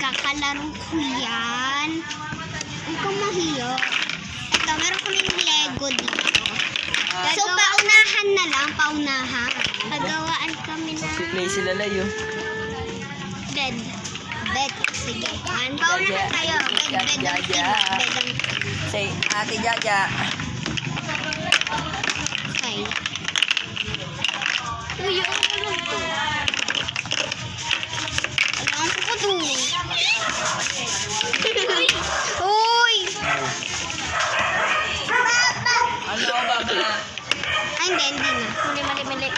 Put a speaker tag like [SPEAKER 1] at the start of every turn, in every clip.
[SPEAKER 1] Kakalaro ko yan. Huwag kang mahiya. Ito, meron kaming Lego dito. So, paunahan na lang, paunahan. Pagawaan kami na...
[SPEAKER 2] Play sila layo.
[SPEAKER 1] Bed. Bed. Sige. Paunahan tayo. Bed.
[SPEAKER 2] Say, Ate Jaja.
[SPEAKER 1] Okay. Uy, ano lang to? Alam ko po to. Uy!
[SPEAKER 2] Ano ba ba?
[SPEAKER 1] Ay, hindi na. Mali.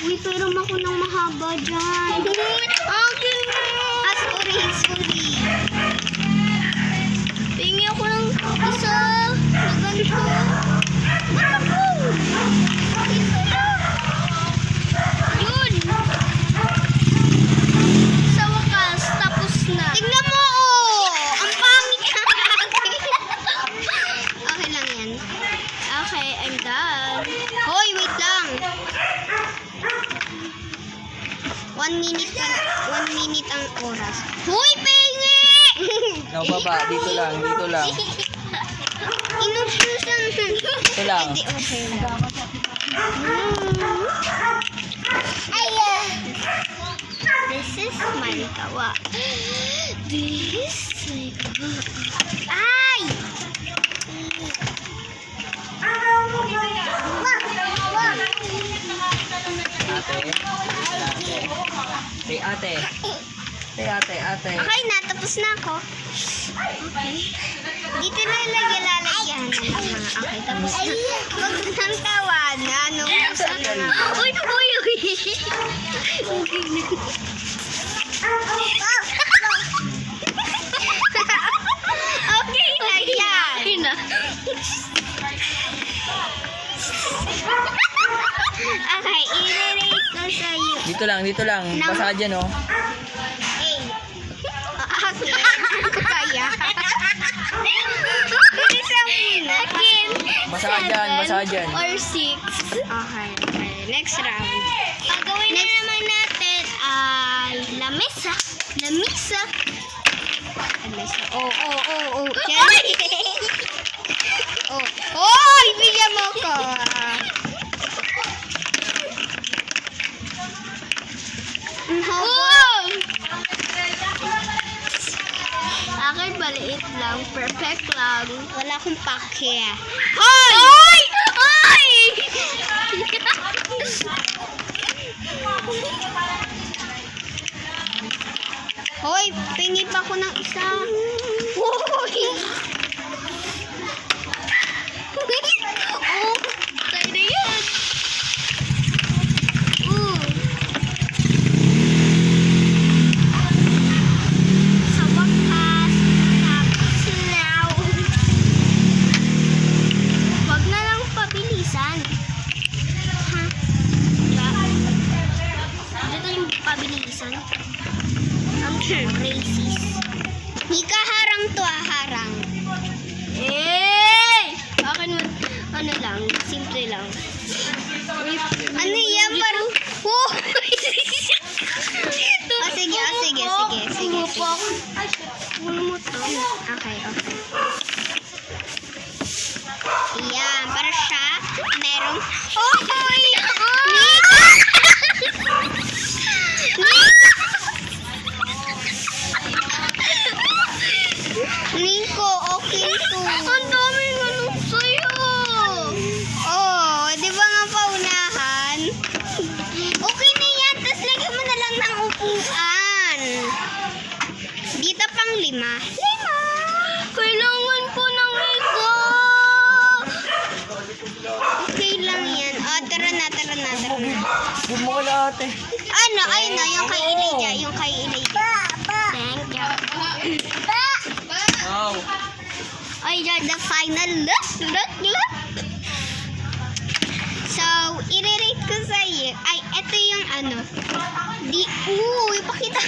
[SPEAKER 1] Uy, pero ako ng mahaba dyan. Akin na! Sorry. Pingi ako ng isa na ganito. Ba't ako? Isa lang. Yun. Sa wakas, tapos na. Tingnan mo, oh! Ang pangit ka. Okay lang yan. Okay, I'm done. Hoy, wait lang. 1 minute ang oras. Hoy, pengi!
[SPEAKER 2] No, baba. Dito lang.
[SPEAKER 1] Inususan.
[SPEAKER 2] Ito lang.
[SPEAKER 1] Hindi, okay lang. This is my kawa. Ay!
[SPEAKER 2] Ate. Ate.
[SPEAKER 1] Okay na, tapos na ako. Okay. Dito na lalagyan na lang mga. Okay, tapos na. Huwag nang tawanan. Sana na. Uy! Okay na yan. Okay, i-rate ko sa'yo.
[SPEAKER 2] Dito lang. Basa dyan, oh.
[SPEAKER 1] Okay. Kaya. Bilisan muna. Again.
[SPEAKER 2] Basa dyan.
[SPEAKER 1] Or 6. Okay. Next round. Pagawin na naman natin ay lamesa. Oh. Oh, bigyan mo ko. Akin maliit lang, perfect lang. Wala akong pake. Hoy! Hoy, pingi pa ko ng isa. Hoy! Oh, tayo na yan. Sa wakas, tapos now. Wag na lang pabilisan. Ha? Dito yung pabilisan. Ang racist. Hika harang to, harang. Akin mo, ano lang, simple lang. Ano yan, parang, sige. Okay. Yan, para siya, merong, Nico, okay to. Ang daming ganun sa'yo. Oh, di ba nga paunahan? Okay na yan, tapos lagyan mo na lang ng upuan. Dito pang 5. Kailangan ko ng ego. Okay lang yan. Oh, tara na.
[SPEAKER 2] Huwag mo kala, ate.
[SPEAKER 1] Ano, ayun na, yung kay Elijah. Thank you.
[SPEAKER 2] Wow.
[SPEAKER 1] Ay, the final look. So, i-rate ko sa'yo. Ay, ito yung ano. Ipakita.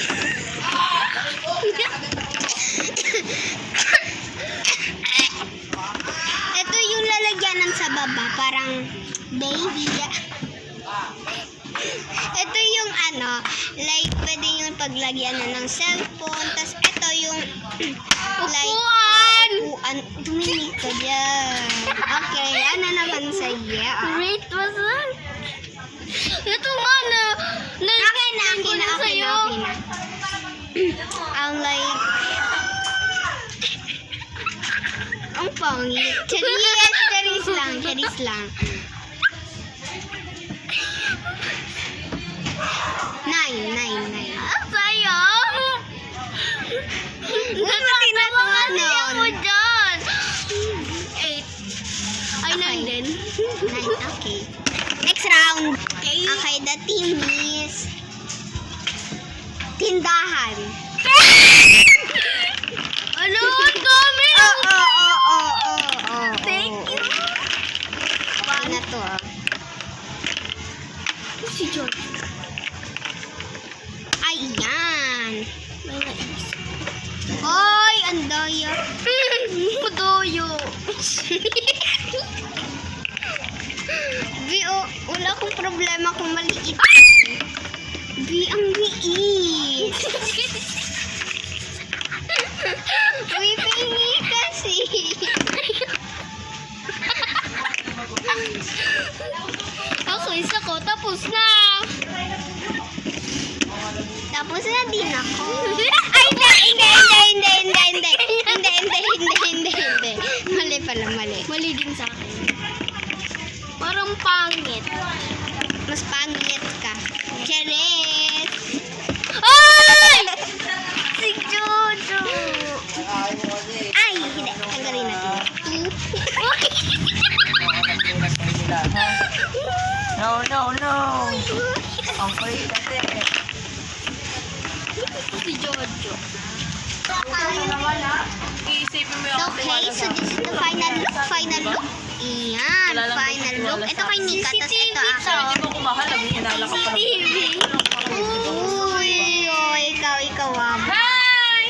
[SPEAKER 1] Ito yung lalagyanan sa baba. Parang baby. Ito yung ano, like, pwede yung paglagyan na ng cellphone. Tapos ito yung, like, upuan. Tumingin ka dyan. Okay, ano naman sa'yo?
[SPEAKER 3] Wait, what's that? Ito nga na.
[SPEAKER 1] Okay na. Like, ang pangit. Charis lang. 9.
[SPEAKER 3] Sa'yo?
[SPEAKER 1] Buti na to ano.
[SPEAKER 3] Ako dyan. 8. Ay,
[SPEAKER 1] Okay.
[SPEAKER 3] 9 din.
[SPEAKER 1] 9, okay. Next round. Okay, the team is tindahan.
[SPEAKER 3] Ano? Ang dami!
[SPEAKER 1] Thank you. Okay na to.
[SPEAKER 3] Si George.
[SPEAKER 1] Ayan.
[SPEAKER 3] May naisip.
[SPEAKER 1] Hoy, ang daya.
[SPEAKER 3] Madoyo.
[SPEAKER 1] Bi, wala akong problema kung maliit. Bi, ang liit. Uy, pingi kasi.
[SPEAKER 3] Ako, isa ko. Tapos na.
[SPEAKER 1] Tapos na din ako. Ay, hindi. Mali pala.
[SPEAKER 3] Mali din sa akin. Parang pangit.
[SPEAKER 1] Mas pangit ka. Charis!
[SPEAKER 3] Ay! Si Jojo.
[SPEAKER 1] Ay, hindi. Tanggalin natin. 2.
[SPEAKER 2] No. Ang kulit ate.
[SPEAKER 3] Si Jojo.
[SPEAKER 2] Iisipin mo
[SPEAKER 1] Okay, so this is the final look. Iyan, final look. Ito kay Nika, tapos ito ako.
[SPEAKER 2] Hindi mo kumahal, hinala ka pa.
[SPEAKER 1] Uy, ikaw
[SPEAKER 2] Hi!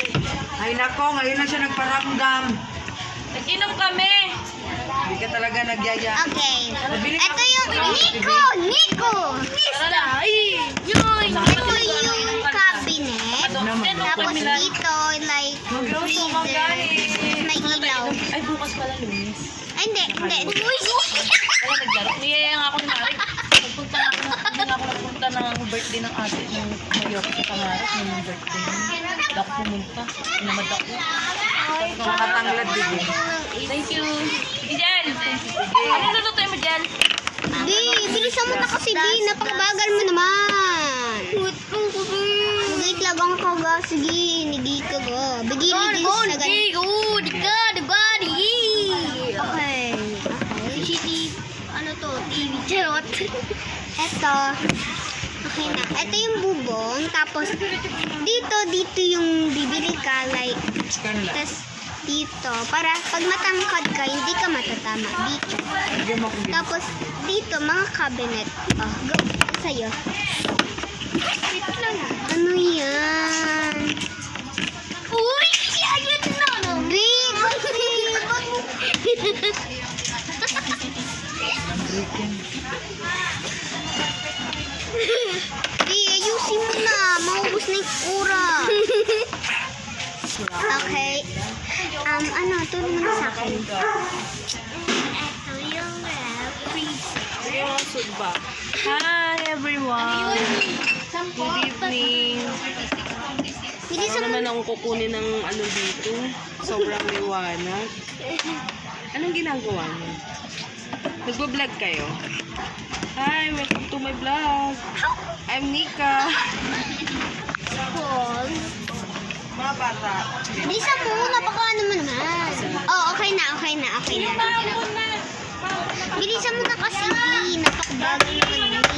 [SPEAKER 4] Ay nako, ngayon lang siya nagparamdam.
[SPEAKER 2] Nag-inom kami.
[SPEAKER 4] Hindi ka talaga nagyaya.
[SPEAKER 1] Okay. Ito yung Nico!
[SPEAKER 2] Tara.
[SPEAKER 3] Yun!
[SPEAKER 1] Ito yung cabinet. Tapos dito, like,
[SPEAKER 2] Magluto ka, guys.
[SPEAKER 1] may ilaw.
[SPEAKER 2] Ay, bukas pala, Luis.
[SPEAKER 1] Ay, hindi.
[SPEAKER 2] Kaya naglaro. Niyaya nga ako ni Mari. Hindi na ako nagpunta ng birthday ng ate ng Mayor sa Pangarap. Yung birthday niya. Hindi ako pumunta. Inamad ako.
[SPEAKER 4] Mga matanglad din.
[SPEAKER 2] Thank you. Dijel! Ano lulutuin mo, Jel?
[SPEAKER 1] Di, bilisan mo na kasi, Di. Napakabagal mo naman. Wait lang ka, ga. Sige, hindi ka, ga. Bigili sa ganito. Okay.
[SPEAKER 3] Ano to? TV. Charot.
[SPEAKER 1] Eto. Okay na. Ito yung bubong. Tapos, dito yung bibili ka. Like, tas dito. Para pag matangkad ka, hindi ka matatama. Dito. Tapos, dito, mga cabinet. Oh, go. Sa'yo. Ano yan?
[SPEAKER 3] Uy! Ayun na!
[SPEAKER 1] Big! Di, ayusin mo na. Maubos na yung ura. Okay. Ano, tulong mo sa akin.
[SPEAKER 3] Ito yung freezer.
[SPEAKER 2] Hi, everyone. Good evening.
[SPEAKER 1] Bilisan mo.
[SPEAKER 5] naman akong kukunin ng ano dito. Sobrang liwanag. Anong ginagawa niyo? Nagbo-vlog kayo? Hi, welcome to my vlog. I'm Nika.
[SPEAKER 4] Mga bata.
[SPEAKER 1] Bilisan mo. Napakaano mo naman. Oh, okay na. Bilisan mo na kasi, Di. Napakabagal naman, Di.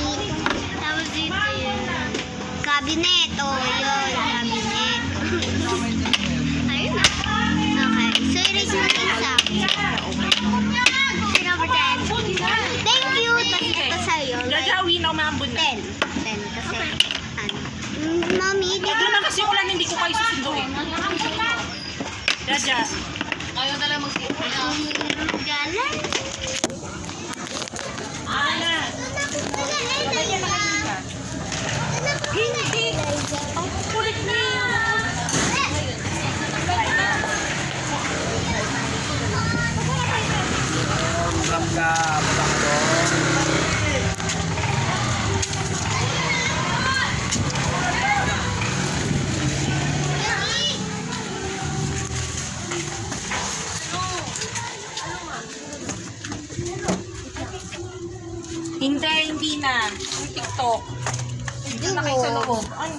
[SPEAKER 3] Tapos dito yun.
[SPEAKER 1] Cabinet. Oh, yun. Cabinet.
[SPEAKER 3] Ayun na.
[SPEAKER 1] Okay. So, erase mo din sa akin.
[SPEAKER 3] Number 10.
[SPEAKER 1] Thank you. Tapos ito sa'yo. Like,
[SPEAKER 5] Gagawin ako mga bunda.
[SPEAKER 1] 10. 10 kasi, ano. Mami, di
[SPEAKER 5] Ito na kasi ulan, hindi ko kayo susunduin. Jaja.
[SPEAKER 1] galang.
[SPEAKER 5] Ano na? Lagyan na kayo dyan.
[SPEAKER 2] Hindi na. Yung TikTok. Dito na kayo sa loob. Ay,